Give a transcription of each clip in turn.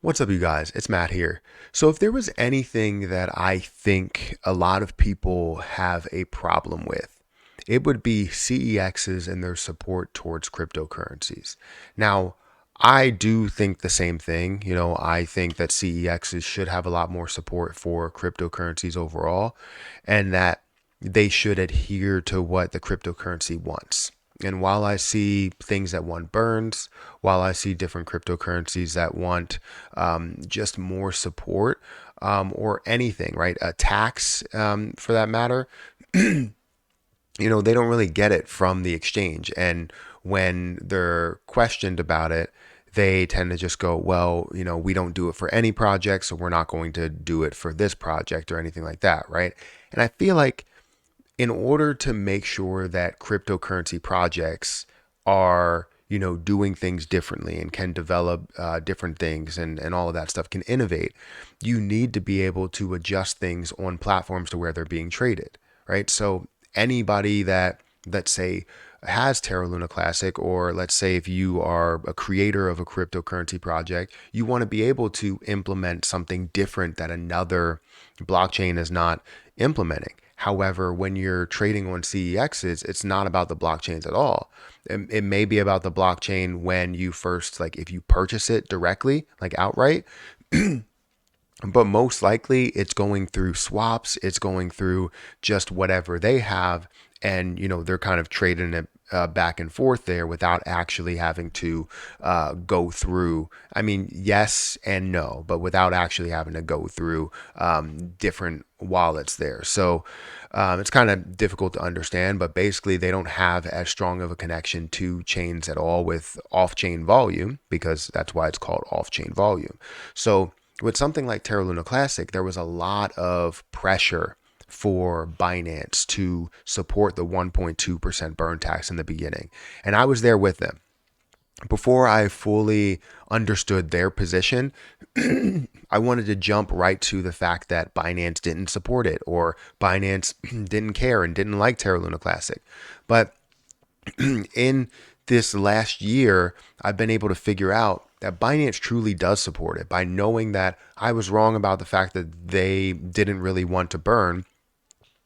What's up, you guys? It's Matt here. So, if there was anything that I think a lot of people have a problem with, it would be CEXs and their support towards cryptocurrencies. Now, I do think the same thing. I think that CEXs should have a lot more support for cryptocurrencies overall, and that they should adhere to what the cryptocurrency wants. And while I see things that want burns, while I see different cryptocurrencies that want just more support or anything, right? A tax for that matter, they don't really get it from the exchange. And when they're questioned about it, they tend to just go, well, we don't do it for any project, so we're not going to do it for this project or anything like that, right? And I feel like in order to make sure that cryptocurrency projects are doing things differently and can develop different things and all of that stuff, can innovate, you need to be able to adjust things on platforms to where they're being traded, right? So anybody that, let's say, has Terra Luna Classic, or let's say if you are a creator of a cryptocurrency project, you want to be able to implement something different that another blockchain is not implementing. However, when you're trading on CEXs, it's not about the blockchains at all. It may be about the blockchain when you first, like if you purchase it directly, like outright, but most likely it's going through swaps, it's going through just whatever they have, and they're kind of trading it back and forth there without actually having to go through. I mean, yes and no, but without actually having to go through different wallets there. So it's kind of difficult to understand, but basically they don't have as strong of a connection to chains at all with off-chain volume, because that's why it's called off-chain volume. So with something like Terra Luna Classic, there was a lot of pressure for Binance to support the 1.2% burn tax in the beginning. And I was there with them. Before I fully understood their position, I wanted to jump right to the fact that Binance didn't support it, or Binance didn't care and didn't like Terra Luna Classic. But in this last year, I've been able to figure out that Binance truly does support it by knowing that I was wrong about the fact that they didn't really want to burn.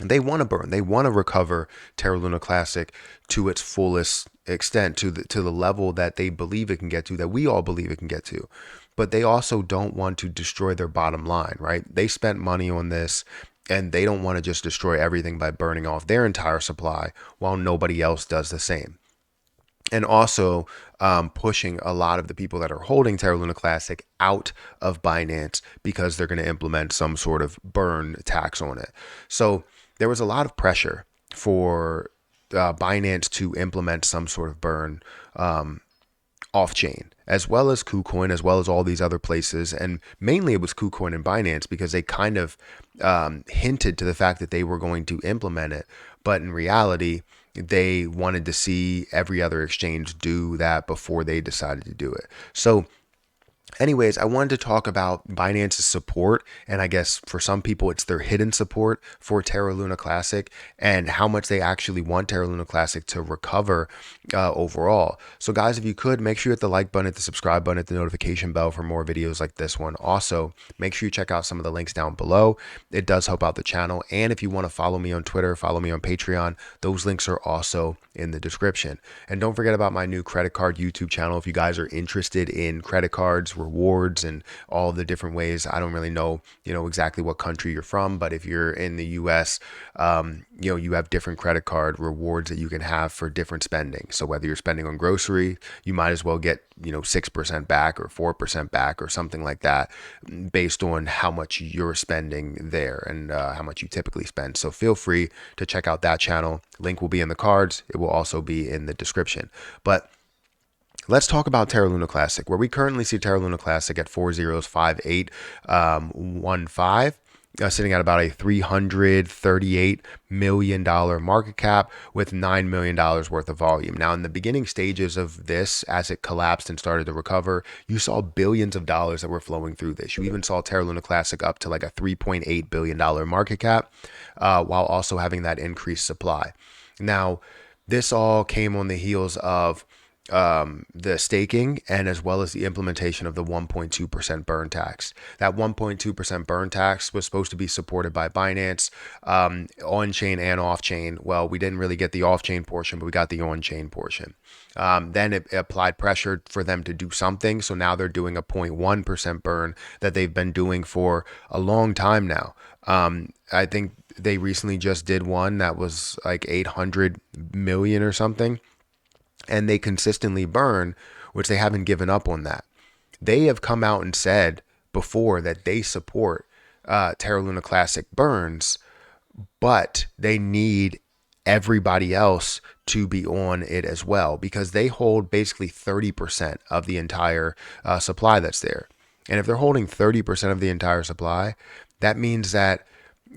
They want to burn. They want to recover Terra Luna Classic to its fullest extent, to the level that they believe it can get to, that we all believe it can get to. But they also don't want to destroy their bottom line, right? They spent money on this, and they don't want to just destroy everything by burning off their entire supply while nobody else does the same. And also pushing a lot of the people that are holding Terra Luna Classic out of Binance because they're going to implement some sort of burn tax on it. So there was a lot of pressure for Binance to implement some sort of burn off chain, as well as KuCoin, as well as all these other places. And mainly it was KuCoin and Binance because they kind of hinted to the fact that they were going to implement it. But in reality, they wanted to see every other exchange do that before they decided to do it. So anyways, I wanted to talk about Binance's support, and I guess for some people it's their hidden support for Terra Luna Classic, and how much they actually want Terra Luna Classic to recover overall. So guys, if you could, make sure you hit the like button, hit the subscribe button, hit the notification bell for more videos like this one. Also, make sure you check out some of the links down below. It does help out the channel. And if you want to follow me on Twitter, follow me on Patreon, those links are also in the description. And don't forget about my new credit card YouTube channel. If you guys are interested in credit cards, rewards, and all the different ways. I don't really know, exactly what country you're from, but if you're in the US, you have different credit card rewards that you can have for different spending. So whether you're spending on grocery, you might as well get, 6% back or 4% back or something like that based on how much you're spending there and how much you typically spend. So feel free to check out that channel. Link will be in the cards. It will also be in the description. But let's talk about Terra Luna Classic, where we currently see Terra Luna Classic at 405815, sitting at about a $338 million market cap with $9 million worth of volume. Now, in the beginning stages of this, as it collapsed and started to recover, you saw billions of dollars that were flowing through this. You even saw Terra Luna Classic up to like a $3.8 billion market cap, while also having that increased supply. Now, this all came on the heels of the staking and as well as the implementation of the 1.2% burn tax. That 1.2% burn tax was supposed to be supported by Binance, on-chain and off-chain. Well, we didn't really get the off-chain portion, but we got the on-chain portion. Then it applied pressure for them to do something. So now they're doing a 0.1% burn that they've been doing for a long time now. I think they recently just did one that was like 800 million or something, and they consistently burn, which they haven't given up on that. They have come out and said before that they support Terra Luna Classic burns, but they need everybody else to be on it as well because they hold basically 30% of the entire supply that's there. And if they're holding 30% of the entire supply, that means that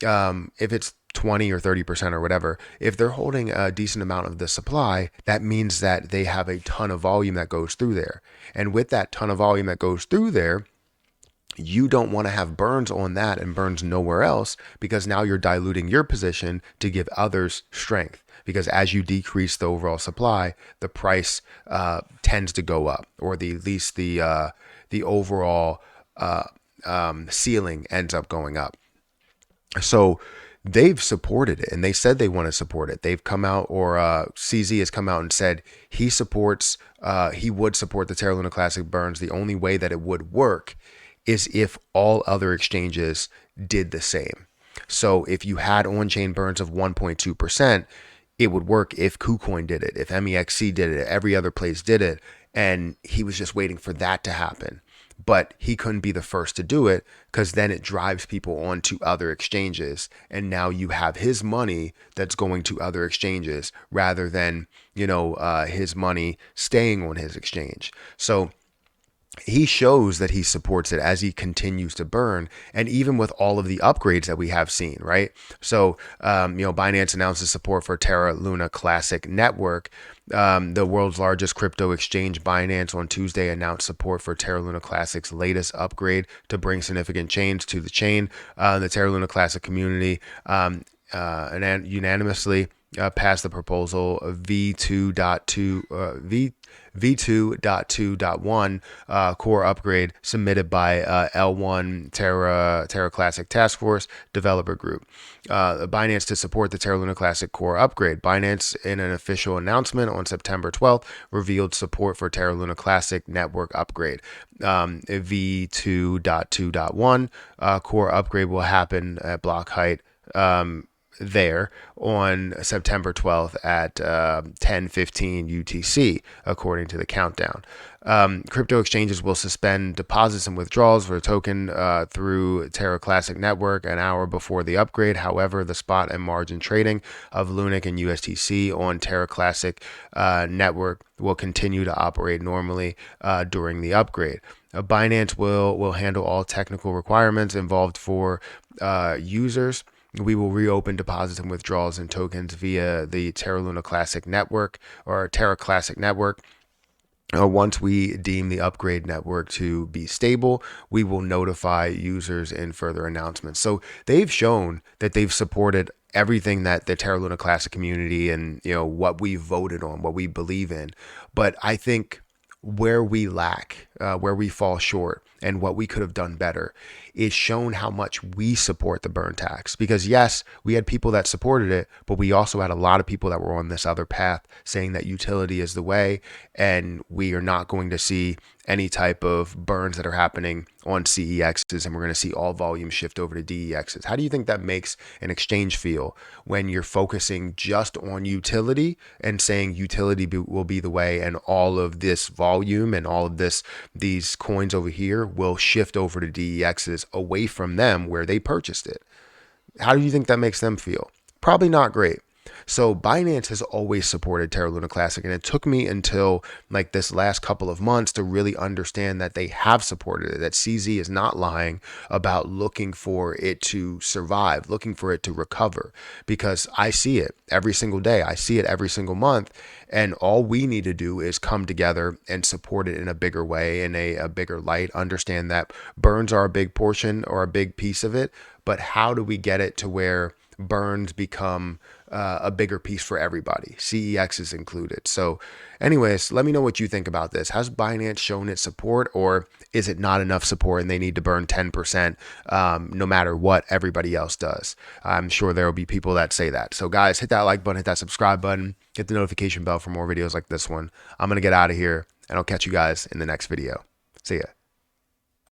if it's 20 or 30% or whatever, if they're holding a decent amount of the supply, that means that they have a ton of volume that goes through there. And with that ton of volume that goes through there, you don't want to have burns on that and burns nowhere else because now you're diluting your position to give others strength. Because as you decrease the overall supply, the price tends to go up, or at least the overall ceiling ends up going up. So they've supported it and they said they want to support it. They've come out, or CZ has come out and said he would support the Terra Luna Classic burns. The only way that it would work is if all other exchanges did the same. So if you had on-chain burns of 1.2%, it would work if KuCoin did it, if MEXC did it, every other place did it, and he was just waiting for that to happen. But he couldn't be the first to do it because then it drives people onto other exchanges. And now you have his money that's going to other exchanges rather than, his money staying on his exchange. So he shows that he supports it as he continues to burn, and even with all of the upgrades that we have seen, right? So, Binance announces support for Terra Luna Classic Network. The world's largest crypto exchange, Binance, on Tuesday announced support for Terra Luna Classic's latest upgrade to bring significant change to the chain. The Terra Luna Classic community unanimously passed the proposal of V2.2.1 core upgrade submitted by L1 Terra Classic Task Force Developer Group. Binance to support the Terra Luna Classic core upgrade. Binance, in an official announcement on September 12th, revealed support for Terra Luna Classic network upgrade. V2.2.1 core upgrade will happen at block height there on September 12th at 10:15 UTC, according to the countdown. Crypto exchanges will suspend deposits and withdrawals for a token through Terra Classic Network an hour before the upgrade. However, the spot and margin trading of Lunic and USTC on Terra Classic Network will continue to operate normally during the upgrade. Binance will handle all technical requirements involved for users. We will reopen deposits and withdrawals and tokens via the Terra Luna Classic Network or Terra Classic Network. Once we deem the upgrade network to be stable, we will notify users in further announcements. So they've shown that they've supported everything that the Terra Luna Classic community and what we voted on, what we believe in. But I think where we lack, where we fall short, and what we could have done better is shown how much we support the burn tax. Because yes, we had people that supported it, but we also had a lot of people that were on this other path saying that utility is the way, and we are not going to see any type of burns that are happening on CEXs, and we're going to see all volume shift over to DEXs. How do you think that makes an exchange feel when you're focusing just on utility and saying utility will be the way, and all of this volume and all of these coins over here will shift over to DEXs away from them where they purchased it? How do you think that makes them feel? Probably not great. So Binance has always supported Terra Luna Classic, and it took me until like this last couple of months to really understand that they have supported it, that CZ is not lying about looking for it to survive, looking for it to recover, because I see it every single day. I see it every single month, and all we need to do is come together and support it in a bigger way, in a bigger light, understand that burns are a big portion or a big piece of it, but how do we get it to where burns become a bigger piece for everybody, CEX is included. So anyways, let me know what you think about this. Has Binance shown its support, or is it not enough support and they need to burn 10% no matter what everybody else does? I'm sure there will be people that say that. So guys, hit that like button, hit that subscribe button, hit the notification bell for more videos like this one. I'm going to get out of here and I'll catch you guys in the next video. See ya.